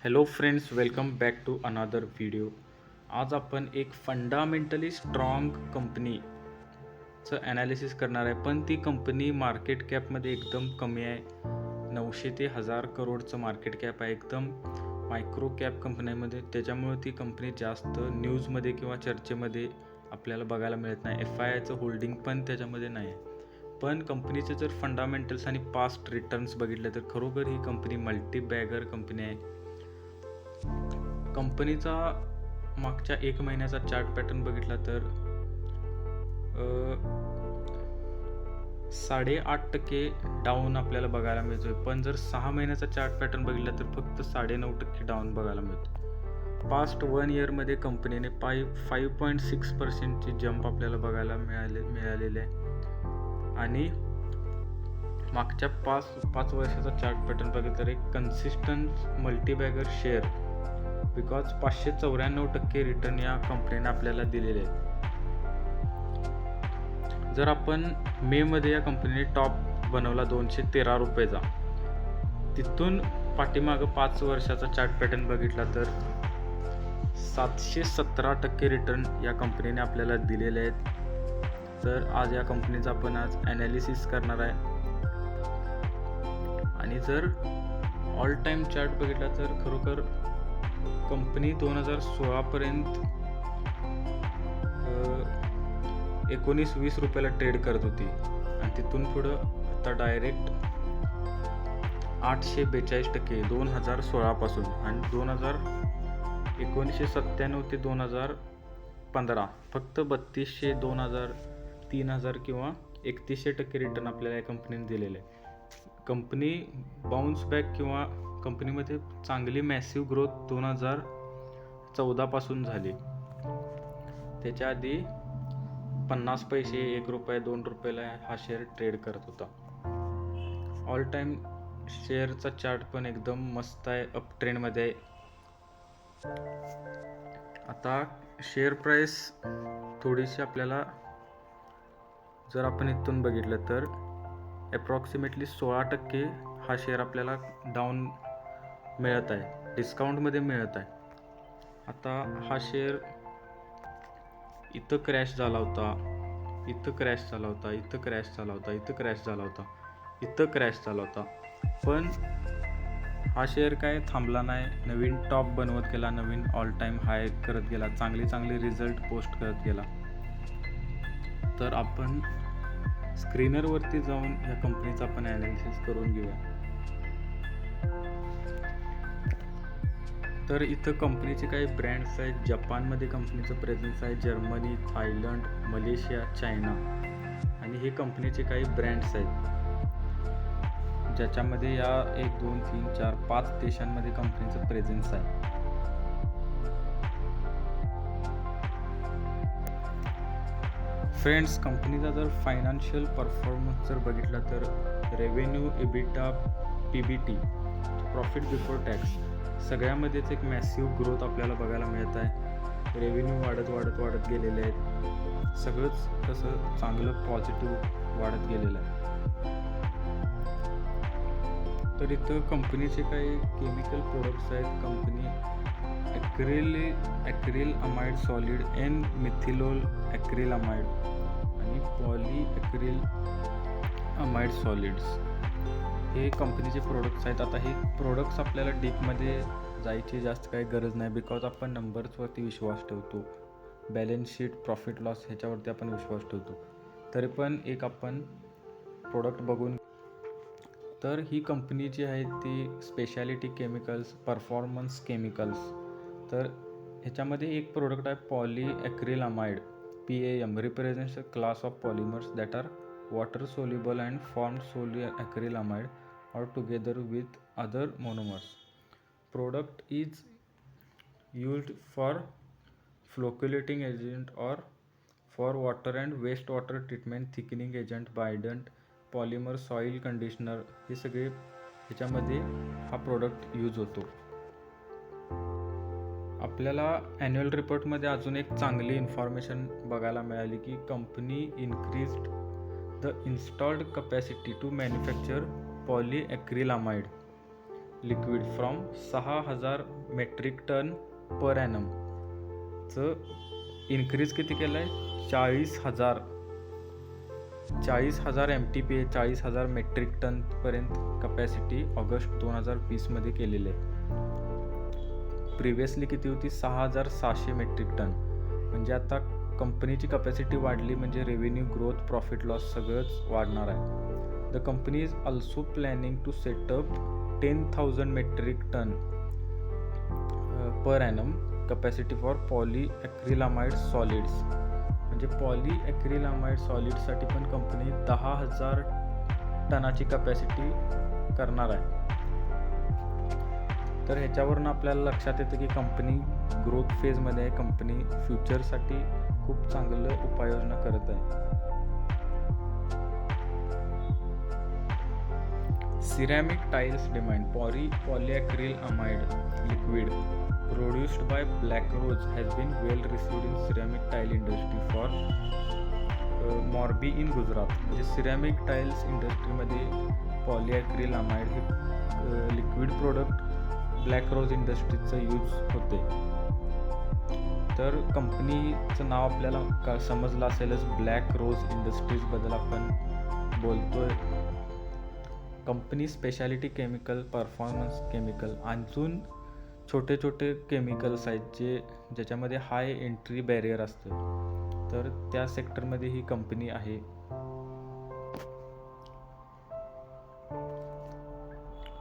Hello friends, welcome back to another video. आज आपण एक फंडामेंटली स्ट्रॉंग कंपनीचं ॲनालिसिस करणार आहे. पण ती कंपनी मार्केट कॅपमध्ये एकदम कमी आहे. 900 ते 1000 करोडचं मार्केट कॅप आहे. एकदम मायक्रो कॅप कंपन्यांमध्ये, त्याच्यामुळे ती कंपनी जास्त न्यूजमध्ये किंवा चर्चेमध्ये आपल्याला बघायला मिळत नाही. FIIचं होल्डिंग पण त्याच्यामध्ये नाही आहे. पण कंपनीचे जर फंडामेंटल्स आणि पास्ट रिटर्न्स बघितले तर खरोखर ही कंपनी मल्टीबॅगर कंपनी आहे. कंपनीचा मागच्या 1 महिन्याचा चार्ट पॅटर्न बघितला तर 8.5% डाऊन आपल्याला बघायला मिळतोय. पण जर 6 महिन्याचा चार्ट पॅटर्न बघितला तर फक्त 9.5% डाऊन बघायला मिळतो. पास्ट 1 इयरमध्ये कंपनीने 5.6%ची जंप आपल्याला बघायला मिळालेली आहे. आणि मागच्या 5 वर्षाचा चार्ट पॅटर्न बघितलं तर एक consistent multibagger share because 594% return या कंपनीने आपल्याला दिलेले आहे. जर आपण मेमध्ये या कंपनीने टॉप बनवला ₹213, तिथून पाठीमागं 5 वर्षाचा चार्ट पॅटर्न बघितला तर 717% रिटर्न या कंपनीने आपल्याला दिलेले आहेत. तर आज या कंपनीचा आपण आज ॲनालिसिस करणार आहे. आणि जर ऑल टाईम चार्ट बघितला तर खरोखर कंपनी 2016पर्यंत 19-20 रुपयाला ट्रेड करत होती आणि तिथून पुढं आता डायरेक्ट 842% 2016 पासून आणि 1997 ते 2015 फक्त 3200, 2000, 3000 किंवा 3100% रिटर्न आपल्याला या कंपनीने दिलेले आहे. कंपनी बाउन्स बॅक किंवा कंपनीमध्ये चांगली मॅसिव्ह ग्रोथ 2014 पासून झाली. त्याच्या आधी 50 पैसे, 1 रुपये, 2 रुपयाला हा शेअर ट्रेड करत होता. ऑल टाईम शेअरचा चार्ट पण एकदम मस्त आहे, अप ट्रेंडमध्ये आहे. आता शेअर प्राईस थोडीशी आपल्याला जर आपण इथून बघितलं तर अप्रॉक्सिमेटली 16% हा शेअर आपल्याला डाऊन मिळत आहे, डिस्काउंटमध्ये मिळत आहे. आता हा शेअर इथं क्रॅश झाला होता, इथं क्रॅश झाला होता, इथं क्रॅश झाला होता, इथं क्रॅश झाला होता, इथं क्रॅश झाला होता. पण हा शेअर काय थांबला नाही, नवीन टॉप बनवत गेला, नवीन ऑल टाईम हाय करत गेला, चांगली रिझल्ट पोस्ट करत गेला. तर आपण स्क्रीनरवरती जाऊन या कंपनीचा आपण ॲनालिसिस करून घेऊया. तर इथं कंपनीचे काही ब्रँड्स आहेत. जपानमध्ये कंपनीचं प्रेझेन्स आहे, जर्मनी, थायलंड, मलेशिया, चायना. आणि हे कंपनीचे काही ब्रँड्स आहेत ज्याच्यामध्ये या 1, 2, 3, 4, 5 देशांमध्ये कंपनीचं प्रेझेन्स आहे. फ्रेंड्स, कंपनीचा जर फायनान्शियल परफॉर्मन्स जर बघितला तर revenue, EBITDA, PBT, profit before tax सगळ्यामध्येच एक मॅसिव्ह ग्रोथ आपल्याला बघायला मिळत आहे. रेव्हेन्यू वाढत गेलेले आहेत. सगळंच तसं चांगलं पॉझिटिव्ह वाढत गेलेलं आहे. तर इथं कंपनीचे काही केमिकल प्रोडक्ट्स आहेत. Company acrylamide solid, N methylol acrylamide आणि पॉली ॲक्रिल अमाइड सॉलिड्स हे कंपनीचे प्रोडक्ट्स आहेत. आता हे प्रोडक्ट्स आपल्याला डीपमध्ये जायची जास्त काही गरज नाही, बिकॉज आपण नंबर्सवरती विश्वास ठेवतो, बॅलन्स शीट, प्रॉफिट लॉस ह्याच्यावरती आपण विश्वास ठेवतो. तरी पण एक आपण प्रोडक्ट बघून, तर ही कंपनी जी आहे ती स्पेशालिटी केमिकल्स, परफॉर्मन्स केमिकल्स. तर ह्याच्यामध्ये एक प्रोडक्ट आहे polyacrylamide, PAM, represents a class of polymers that are water soluble and formed solely acrylamide or together with other monomers. Product is used for flocculating agent or for water and wastewater treatment, thickening agent, bindant polymer, soil conditioner. हे सगळे ह्याच्यामध्ये हा product use होतो. आपल्याला annual रिपोर्टमध्ये अजून एक चांगली information बघायला मिळाली की company increased the installed capacity to manufacture polyacrylamide liquid from 6,000 metric ton per annum चं इन्क्रीज किती केलं आहे? 40,000 MTPA 40,000 मेट्रिक टनपर्यंत कपॅसिटी ऑगस्ट 2020 केलेली आहे. प्रिव्हियसली किती होती? 6,600 मेट्रिक टन. म्हणजे आता कंपनीची कपॅसिटी वाढली म्हणजे रेव्हेन्यू ग्रोथ, प्रॉफिट लॉस सगळंच वाढणार आहे. The company is also planning to set up 10,000 metric ton per annum capacity for polyacrylamide solids. म्हणजे पॉलीॲक्रिलामाइड सॉलिडसाठी पण कंपनी 10,000 टनाची कपॅसिटी करणार आहे. तर ह्याच्यावरून आपल्याला लक्षात येतं की कंपनी ग्रोथ फेजमध्ये आहे. कंपनी फ्युचरसाठी खूप चांगलं उपाययोजना करत आहे. Ceramic tiles demand. Polyacrylamide liquid produced by Black Rose has been well received in ceramic tile industry for Morbi in Gujarat. म्हणजे सिरॅमिक टाइल्स इंडस्ट्रीमध्ये पॉलीॲक्रिलामाइड हे लिक्विड प्रोडक्ट ब्लॅक रोज इंडस्ट्रीचं यूज होते. तर कंपनीचं नाव आपल्याला समजलं असेलच, ब्लॅक रोज इंडस्ट्रीजबद्दल आपण बोलतोय. Company speciality chemical, performance chemical, अजून छोटे छोटे केमिकल्स आहेत ज्याच्यामध्ये हाय एंट्री बॅरियर असतं. तर त्या सेक्टरमध्ये ही कंपनी आहे.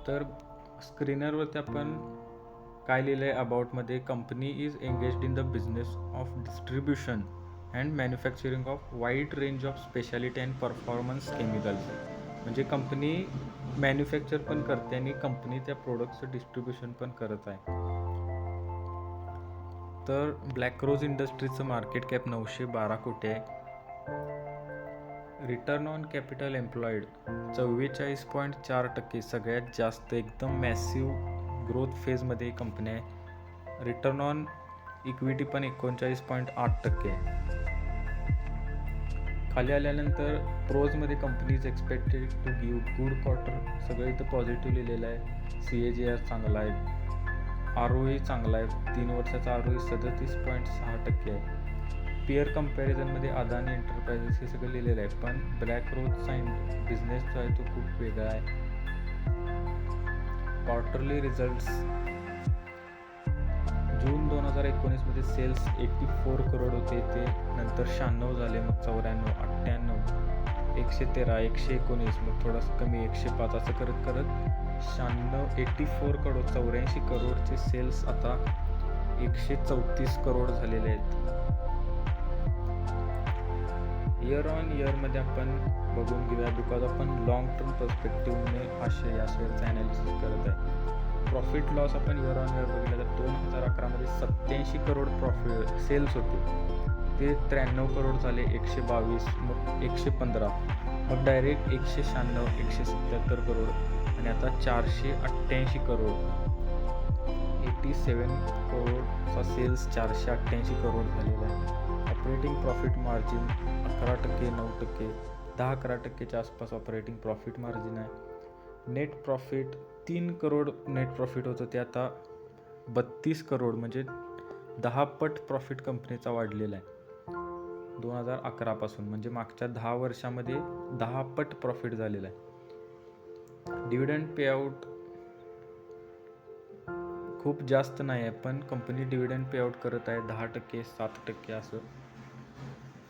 तर स्क्रीनरवरती आपण काय लिहिलं आहे अबाउटमध्ये? Company is engaged in the business of distribution and manufacturing of wide range of speciality and performance chemicals. म्हणजे कंपनी मॅन्युफॅक्चर पण करते आणि कंपनी त्या प्रोडक्टचं डिस्ट्रीब्युशन पण करत आहे. तर ब्लॅक रोज इंडस्ट्रीचं मार्केट कॅप 912 कोटी आहे. रिटर्न ऑन कॅपिटल एम्प्लॉईड 44.4%, सगळ्यात जास्त, एकदम मॅसिव्ह ग्रोथ फेजमध्ये कंपनी आहे. रिटर्न ऑन इक्विटी पण 39.8% आहे. खाली आल्यानंतर प्रोजमध्ये company is expected to give good quarter, सगळं इथं पॉझिटिव्ह लिहिलेलं आहे. CAGR चांगला आहे. ROE चांगला आहे. 3 वर्षाचा ROE 37.6% आहे. पेअर कम्पॅरिझनमध्ये अदानी एंटरप्राइजेस हे सगळं लिहिलेलं आहे. पण ब्लॅक रोजचा बिझनेस जो आहे तो खूप वेगळा आहे. Quarterly results. June 2019 sales 84 crore होते, ते नंतर 96 झाले, मग 94, 98, 113, 119, मग थोडंसं कमी 105, असं करत करत 84 करोड 84 करोडचे सेल्स आता 134 करोड झालेले आहेत. इयर ऑन इयरमध्ये आपण बघून घेऊया, बिकॉज आपण लॉंग टर्म पर्स्पेक्टिव्हने या शेअरचं ॲनालिसिस करत आहे. प्रॉफिट लॉस आपण इयर ऑन इयर बघितलं तर 2011 87 करोड प्रॉफिट सेल्स होते, ते 93 करोड झाले, 122, मग 115, मग डायरेक्ट 196, 177 करोड, आणि आता 488 करोड, 87 करोडचा सेल्स 488 करोड झालेला आहे. ऑपरेटिंग प्रॉफिट मार्जिन 11%, 9%, 10-11%च्या आसपास ऑपरेटिंग प्रॉफिट मार्जिन आहे. Net profit 3 crore net profit होतं, ते आता 32 करोड, म्हणजे 10 पट प्रॉफिट कंपनीचा वाढलेला आहे 2011 म्हणजे मागच्या 10 वर्षामध्ये 10 पट प्रॉफिट झालेला आहे. डिव्हिडंड पेआउट खूप जास्त नाही आहे, पण कंपनी डिव्हिडंड पेआउट करत आहे 10%, 7% असं.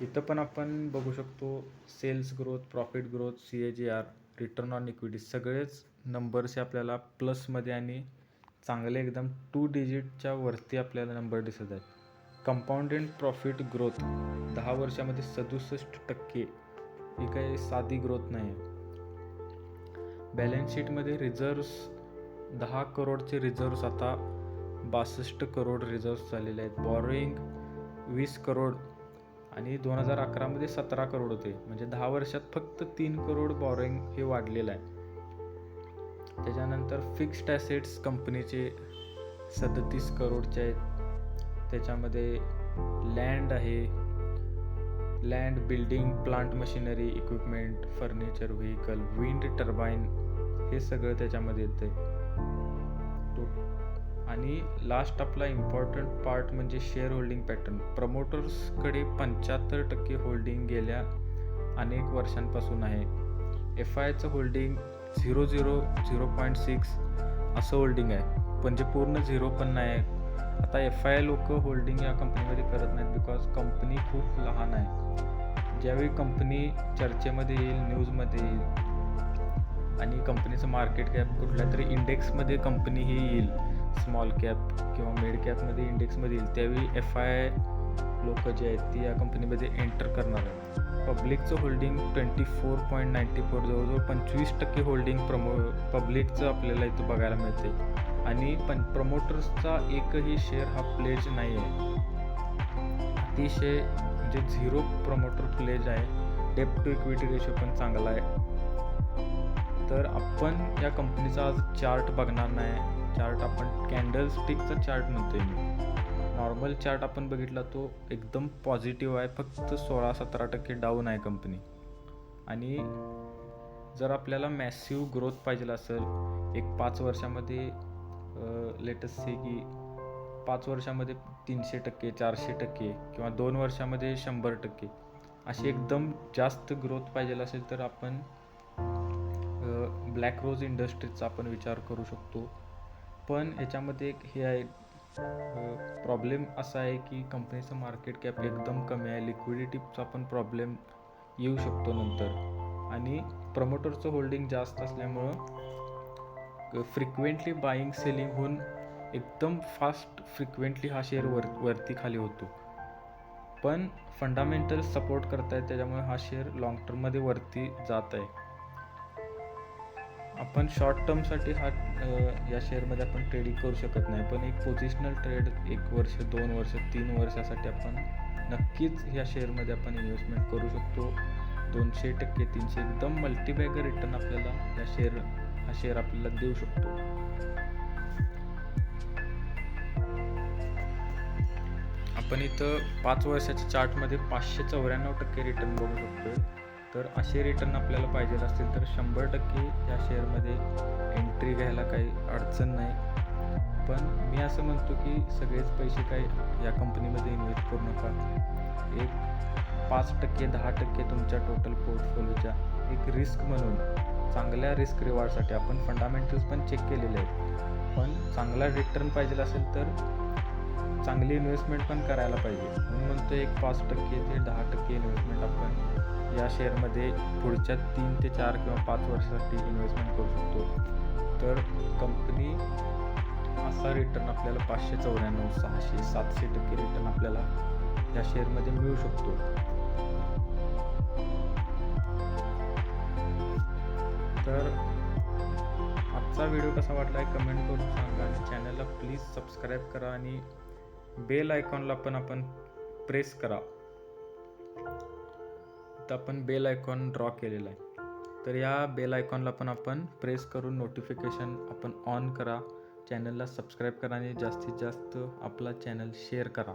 इथं पण आपण बघू शकतो sales growth, profit growth, CAGR, return on equity, सगळेच नंबर्स आपल्याला प्लसमध्ये आणि चांगले एकदम 2 डिजिटच्या वरती आपल्याला नंबर दिसत आहेत. कंपाऊंडेड प्रॉफिट ग्रोथ 10 वर्षामध्ये 67%, ही काही साधी ग्रोथ नाही आहे. बॅलन्स शीटमध्ये रिझर्व्स 10 करोडचे रिझर्व्स आता 62 करोड रिझर्व्स झालेले आहेत. बॉरोईंग 20 करोड आणि 2011 17 करोड होते, म्हणजे 10 वर्षात फक्त 3 करोड बॉरोईंग हे वाढलेलं आहे. त्याच्यानंतर फिक्स्ड ॲसेट्स कंपनीचे 37 करोडचे आहेत. त्याच्यामध्ये लँड आहे, land, building, plant machinery, equipment, furniture, vehicle, wind turbine, हे सगळं त्याच्यामध्ये येतं आहे. आणि लास्ट आपला इम्पॉर्टंट पार्ट म्हणजे शेअर होल्डिंग पॅटर्न. प्रमोटर्सकडे 75% होल्डिंग गेल्या अनेक वर्षांपासून आहे. FIचं होल्डिंग 0.6 असं होल्डिंग आहे, म्हणजे पूर्ण 0 पण नाही आहे. आता FI लोक होल्डिंग या कंपनीमध्ये करत नाहीत बिकॉज कंपनी खूप लहान आहे. ज्यावेळी कंपनी चर्चेमध्ये येईल, न्यूजमध्ये येईल आणि कंपनीचं मार्केट कॅप कुठल्या तरी इंडेक्समध्ये कंपनी ही येईल, स्मॉल कॅप किंवा मिड कॅपमध्ये इंडेक्समध्ये येईल, त्यावेळी FI लोक जे आहेत ती या कंपनीमध्ये एंटर करणार आहेत. पब्लिकचं होल्डिंग 24.94, जवळजवळ 25% होल्डिंग पब्लिकचं आपल्याला इथं बघायला मिळते. आणि प्रमोटर्सचा एकही शेअर हा प्लेज नाही आहे. अतिशय म्हणजे 0 प्रमोटर प्लेज आहे. डेट टू इक्विटी रेशो पण चांगला आहे. तर आपण या कंपनीचा आज चार्ट बघणार नाही. चार्ट आपण कॅन्डल स्टिकचा चार्ट म्हणतोय मी. नॉर्मल चार्ट आपण बघितला तो एकदम पॉझिटिव्ह आहे, फक्त 16-17% डाऊन आहे कंपनी. आणि जर आपल्याला मॅसिव्ह ग्रोथ पाहिजे असेल, एक 5 वर्षामध्ये लेटेस्ट से की 5 वर्षामध्ये 300%, 400% किंवा 2 वर्षामध्ये 100% अशी एकदम जास्त ग्रोथ पाहिजे असेल तर आपण ब्लॅक रोज इंडस्ट्रीजचा आपण विचार करू शकतो. पण ह्याच्यामध्ये एक हे आहे, प्रॉब्लेम असा आहे की कंपनीचं मार्केट कॅप एकदम कमी आहे. लिक्विडिटीचा पण प्रॉब्लेम येऊ शकतो नंतर. आणि प्रमोटरचं होल्डिंग जास्त असल्यामुळं फ्रिक्वेंटली बाईंग सेलिंग होऊन एकदम फास्ट फ्रिक्वेंटली हा शेअर वरती खाली होतो. पण फंडामेंटल सपोर्ट करत आहेत, त्याच्यामुळे हा शेअर लॉंग टर्ममध्ये वरती जात आहे. आपण शॉर्ट टर्मसाठी या शेअरमध्ये आपण ट्रेडिंग करू शकत नाही, पण एक पोझिशनल ट्रेड 1 वर्ष, 2 वर्ष, 3 वर्षासाठी आपण नक्कीच या शेअरमध्ये आपण इन्व्हेस्टमेंट करू शकतो. 200%, 300 एकदम मल्टीबॅगर रिटर्न आपल्याला हा शेअर आपल्याला देऊ शकतो. आपण इथं 5 वर्षाच्या चार्टमध्ये 594% रिटर्न बघू शकतोय. तर असे रिटर्न आपल्याला पाहिजे असतील तर 100% या शेअरमध्ये एंट्री घ्यायला काही अडचण नाही. पण मी असं म्हणतो की सगळेच पैसे काही या कंपनीमध्ये इन्व्हेस्ट करू नका. एक 5%, 10% तुमच्या टोटल पोर्टफोलिओच्या एक रिस्क म्हणून, चांगल्या रिस्क रिवॉर्डसाठी आपण फंडामेंटल्स पण चेक केलेले आहेत. पण चांगला रिटर्न पाहिजे असेल तर चांगली इन्व्हेस्टमेंट पण करायला पाहिजे. म्हणून म्हणतो एक 5% ते 10% इन्व्हेस्टमेंट आपण या शेअरमध्ये पुढच्या 3 ते 4 किंवा 5 वर्षासाठी इन्व्हेस्टमेंट करू शकतो. तर कंपनी असा रिटर्न आपल्याला 594, 600, 700% रिटर्न आपल्याला या शेअरमध्ये मिळू शकतो. तर आजचा व्हिडिओ कसा वाटला आहे कमेंट करून सांगा. आणि चॅनलला प्लीज सबस्क्राईब करा आणि बेल आयकॉनला पण आपण प्रेस करा. तर आपण बेल आयकॉन ड्रॉ केलेला आहे, तर या बेल आयकॉनला पण आपण प्रेस करून नोटिफिकेशन आपण ऑन करा. चॅनलला सबस्क्राईब करा आणि जास्तीत जास्त आपला चॅनल शेअर करा.